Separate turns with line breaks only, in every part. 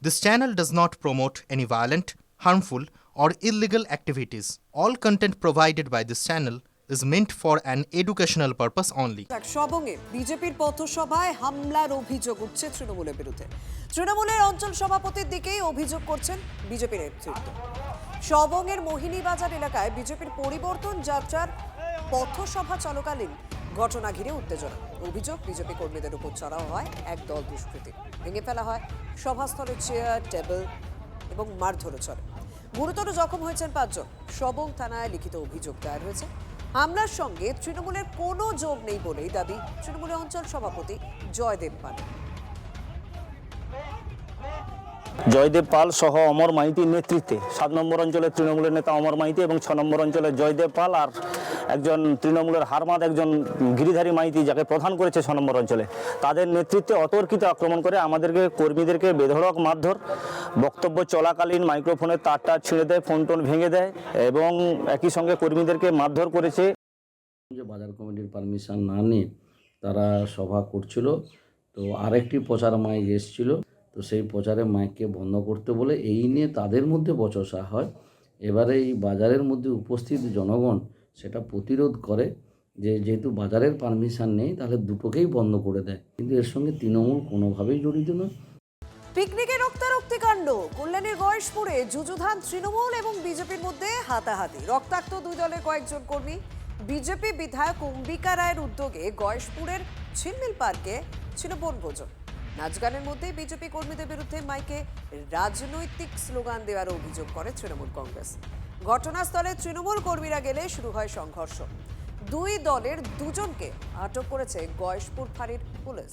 This channel does not promote any violent, harmful, or illegal activities. All content provided by this channel is meant for an educational purpose only.
সবংয়ে বিজেপির পথসভায় হামলার অভিযোগ উঠছে তৃণমূলের বিরুদ্ধে। তৃণমূলের অঞ্চল সভাপতির দিকেই অভিযোগ করছেন বিজেপি নেতৃত্ব। সবংয়ের মোহিনীবাজার এলাকায় বিজেপির পরিবর্তন যাত্রার পথসভা চলাকালীন ঘটনা ঘিরে উত্তেজনা। অভিযোগ, বিজেপি কর্মীদের উপর চড়াও হয় একদল দুষ্কৃতী, ভেঙে ফেলা হয় সভাস্থলের চেয়ার, টেবিল এবং মারধরও চলে। গুরুতর জখম হয়েছেন 5 জন। সবং থানায় লিখিত অভিযোগ দায়ের হয়েছে। হামলার সঙ্গে তৃণমূলের কোনো যোগ নেই বলেই দাবি তৃণমূলের অঞ্চল সভাপতি জয়দেব পাল।
জয়দেব পাল সহ অমর মাইতির নেতৃত্বে 7 নম্বর অঞ্চলের তৃণমূলের নেতা অমর মাইতি এবং 6 নম্বর অঞ্চলের জয়দেব পাল আর একজন তৃণমূলের হারমাদ একজন গিরিধারী মাইতি, যাকে প্রধান করেছে 6 নম্বর অঞ্চলে, তাদের নেতৃত্বে অতর্কিত আক্রমণ করে আমাদেরকে কর্মীদেরকে বেধড়ক মারধর, বক্তব্য চলাকালীন মাইক্রোফোনের তারটা ছিঁড়ে দেয়, ফোন টোন ভেঙে দেয় এবং একই সঙ্গে কর্মীদেরকে মারধর করেছে।
যে বাজার কমিটির পারমিশন না নিয়ে তারা সভা করছিল, তো আরেকটি প্রচার মাইক এসেছিল, তো সেই প্রচারে মাইককে বন্ধ করতে বলে এই নিয়ে তাদের মধ্যে বচসা হয়। এবারে এই বাজারের মধ্যে উপস্থিত জনগণ সেটা প্রতিরোধ করে যে যেহেতু বাজারের পারমিশন নেই তাহলে দুটোকেই বন্ধ করে দেয়, কিন্তু এর সঙ্গে তৃণমূল কোনোভাবেই জড়িত নয়।
পিকনিকে রক্তারক্তি কাণ্ড। কল্যাণীর গয়েশপুরে যুযুধান তৃণমূল এবং বিজেপির মধ্যে হাতাহাতি। রক্তাক্ত দুই দলের কয়েকজন কর্মী। বিজেপি বিধায়ক অম্বিকা রায়ের উদ্যোগে গয়েশপুরের ঝিলমিল পার্কে ছিল বনভোজন। নাচ গানের মধ্যে বিজেপি কর্মীদের বিরুদ্ধে মাইকে রাজনৈতিক স্লোগান দেওয়ার অভিযোগ করে তৃণমূল কংগ্রেস। ঘটনাস্থলে তৃণমূল কর্মীরা গেলে শুরু হয় সংঘর্ষ। দুই দলের 2 জনকে আটক করেছে গয়েশপুর ফাঁড়ির পুলিশ।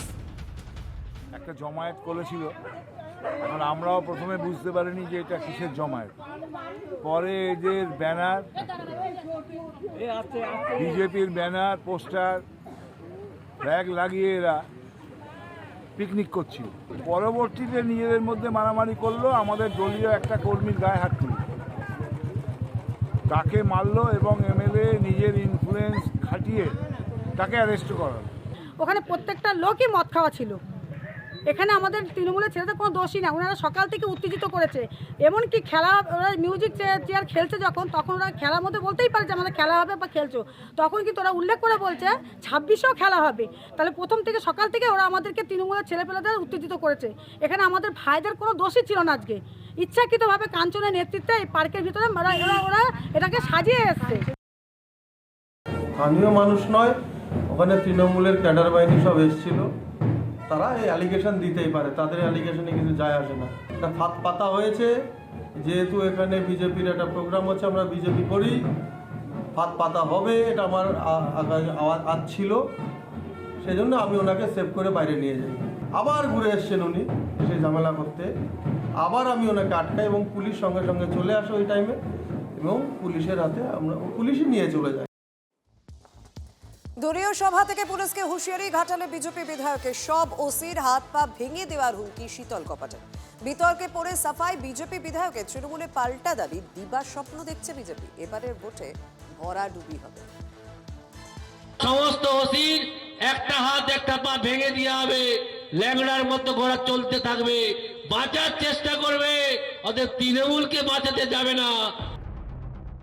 একটা জমায়েত করেছিল, এখন আমরাও প্রথমে বুঝতে পারিনি যে এটা কিসের জমায়েত। পরে এদের ব্যানার, বিজেপির ব্যানার, পোস্টার, ফ্ল্যাগ লাগিয়ে এরা পিকনিক করছিল। পরবর্তীতে নিজেদের মধ্যে মারামারি করলো, আমাদের দলীয় একটা কর্মীর গায়ে হাত তুলল, তাকে মারলো এবং এমএলএ নিজের ইনফ্লুয়েন্স খাটিয়ে তাকে অ্যারেস্ট করালো।
ওখানে প্রত্যেকটা লোকই মদ খাওয়া ছিল। এখানে আমাদের তৃণমূলের ছেলেদের কোনো দোষই না, ওনারা সকাল থেকে উত্তেজিত করেছে। এমনকি খেলা, ওরা মিউজিক চেয়ার খেলছে তখন ওরা খেলার মধ্যে বলতেই পারে যে আমাদের খেলা হবে বা খেলছো, তখন কিন্তু ওরা উল্লেখ করে বলছে 26এও খেলা হবে। তাহলে প্রথম থেকে সকাল থেকে ওরা আমাদেরকে তৃণমূলের ছেলেপেলেদের উত্তেজিত করেছে। এখানে আমাদের ভাইদের কোনো দোষই ছিল না। আজকে ইচ্ছাকৃতভাবে কাঞ্চনের নেতৃত্বে এই পার্কের ভিতরে ওরা এটাকে সাজিয়ে এসছে।
স্থানীয় মানুষ নয়, ওখানে তৃণমূলের ক্যাডার বাহিনী সব এসেছিল। তারা এই অ্যালিগেশন দিতেই পারে, তাদের অ্যালিগেশনে কিছু যায় আসে না। এটা ফাঁদ পাতা হয়েছে, যেহেতু এখানে বিজেপির একটা প্রোগ্রাম হচ্ছে, আমরা বিজেপি করি, ফাঁদ পাতা হবে, এটা আমার আজ ছিল। সেই জন্য আমি ওনাকে সেভ করে বাইরে নিয়ে যাই। আবার ঘুরে এসছেন উনি সেই ঝামেলা করতে, আবার আমি ওনাকে আটকাই এবং পুলিশ সঙ্গে সঙ্গে চলে আসে ওই টাইমে এবং পুলিশের হাতে আমরা পুলিশই নিয়ে চলে যাই।
দলীয় সভা থেকে পুলিশকে হুঁশিয়ারি। ঘাটালে বিজেপি বিধায়কের সব ওসির হাত পা ভেঙে দেওয়ার হুমকি শীতল কপাটের। বিতর্কে পড়ে সাফাই বিজেপি বিধায়কের। তৃণমূলে পাল্টা দাবি, দিবা স্বপ্ন দেখছে বিজেপি, এবারের ভোটে ভরাডুবি হবে।
সমস্ত ওসির একটা হাত একটা পা ভেঙে দেওয়া হবে, ল্যাংড়ার মতো ঘোড়া চলতে থাকবে, বাঁচার চেষ্টা করবে, ওদের তৃণমূলকে বাঁচাতে যাবে না।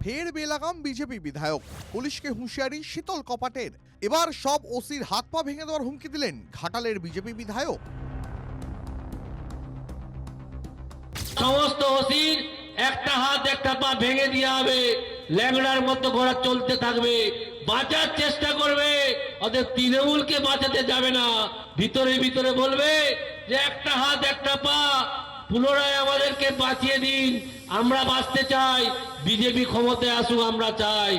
ফের বেলাগাম বিজেপি বিধায়ক, পুলিশকে হুঁশিয়ারি শীতল কপাটের। এবার সব ওসির হাত পা ভেঙে দেওয়ার হুমকি দিলেন ঘাটালের বিজেপি বিধায়ক।
সমস্ত ওসির একটা হাত একটা পা ভেঙে দেওয়া হবে, ল্যাংড়ার মতো ঘোড়া চলতে থাকবে, বাঁচার চেষ্টা করবে, ওদের তৃণমূলকে বাঁচাতে যাবে না। ভিতরে ভিতরে বলবে যে একটা হাত একটা পা, পুনরায় আমাদেরকে বাঁচিয়ে দিন, আমরা বাঁচতে চাই, বিজেপি ক্ষমতায় আসুক আমরা চাই।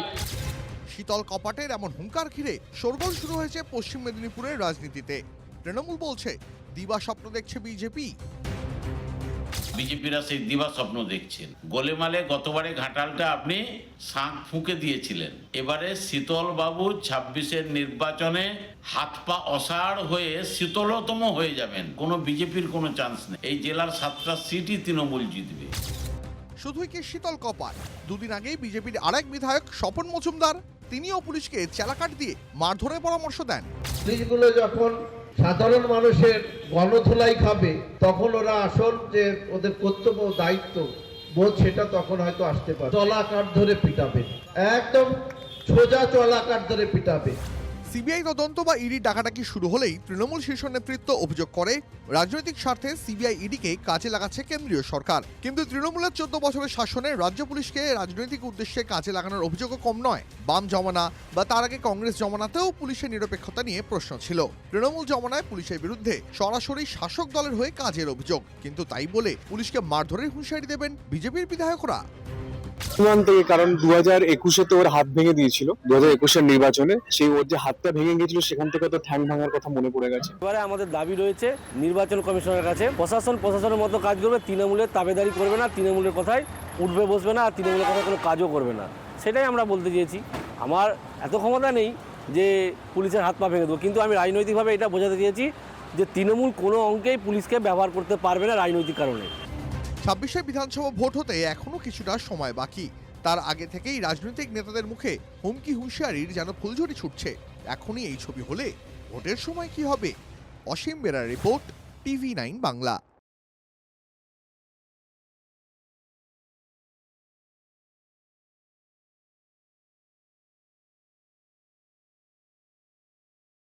শীতল কপাটের এমন হুঙ্কার ঘিরে শোরগোল শুরু হয়েছে পশ্চিম মেদিনীপুরের রাজনীতিতে। তৃণমূল বলছে দিবা স্বপ্ন দেখছে বিজেপি।
বিজেপিরা সেই দিবা স্বপ্ন দেখছেন। গোলেমালে গতবারে ঘাটালটা আপনি শাঁখ ফুঁকে দিয়েছিলেন, এবারে শীতল বাবু 26-এর নির্বাচনে হাত পা অসাড় হয়ে শীতলতম হয়ে যাবেন। কোনো বিজেপির কোনো চান্স নেই। এই জেলার 7টা সিটই তৃণমূল জিতবে।
শুধুই কি শীতল কপাট, দুদিন আগেই বিজেপির আরেক বিধায়ক স্বপন মজুমদার, তিনিও পুলিশকে চেলাকাট দিয়ে মারধরের পরামর্শ দেন।
পুলিশগুলো যখন সাধারণ মানুষের গণধোলাই খাবে, তখন ওরা আসল যে ওদের কর্তব্য দায়িত্ব বোধ সেটা তখন হয়তো আসতে পারে। চলাকার ধরে পিটাবে, একদম সোজা চলাকার ধরে পিটাবে।
সিবিআই তদন্ত বা ইডি ডাকাডাকি শুরু হলেই তৃণমূল শীর্ষ নেতৃত্ব অভিযোগ করে রাজনৈতিক স্বার্থে সিবিআই ইডিকে কাজে লাগাচ্ছে কেন্দ্রীয় সরকার। কিন্তু তৃণমূলের 14 বছরের শাসনে রাজ্য পুলিশকে রাজনৈতিক উদ্দেশ্যে কাজে লাগানোর অভিযোগও কম নয়। বাম জমানা বা তার আগে কংগ্রেস জমানাতেও পুলিশের নিরপেক্ষতা নিয়ে প্রশ্ন ছিল। তৃণমূল জমানায় পুলিশের বিরুদ্ধে সরাসরি শাসক দলের হয়ে কাজের অভিযোগ, কিন্তু তাই বলে পুলিশকে মারধরের হুঁশিয়ারি দেবেন বিজেপির বিধায়করা?
থেকে, কারণ 2021-এ তো ওর হাত ভেঙে দিয়েছিল, 2021-এর নির্বাচনে সেই ওর যে হাতটা ভেঙে গিয়েছিল সেখান থেকে তো ঠ্যাং ভাঙার কথা মনে পড়ে গেছে।
এবারে আমাদের দাবি রয়েছে নির্বাচন কমিশনের কাছে, প্রশাসনের মতো কাজ করবে, তৃণমূলের তাবেদারি করবে না, তৃণমূলের কথায় উঠবে বসবে না, আর তৃণমূলের কথায় কোনো কাজও করবে না। সেটাই আমরা বলতে চেয়েছি। আমার এত ক্ষমতা নেই যে পুলিশের হাত পা ভেঙে দেবো, কিন্তু আমি রাজনৈতিকভাবে এটা বোঝাতে চেয়েছি যে তৃণমূল কোনো অঙ্কেই পুলিশকে ব্যবহার করতে পারবে না রাজনৈতিক কারণে।
26শে বিধানসভা ভোট হতে এখনো কিছুটা সময় বাকি। তার আগে থেকেই রাজনৈতিক নেতাদের মুখে হুমকি হুঁশিয়ারির যেন ফুলঝড়ি ছুটছে। এখনই এই ছবি হলে ভোটের সময় কি হবে? অসীম বেরার রিপোর্ট, TV9 বাংলা।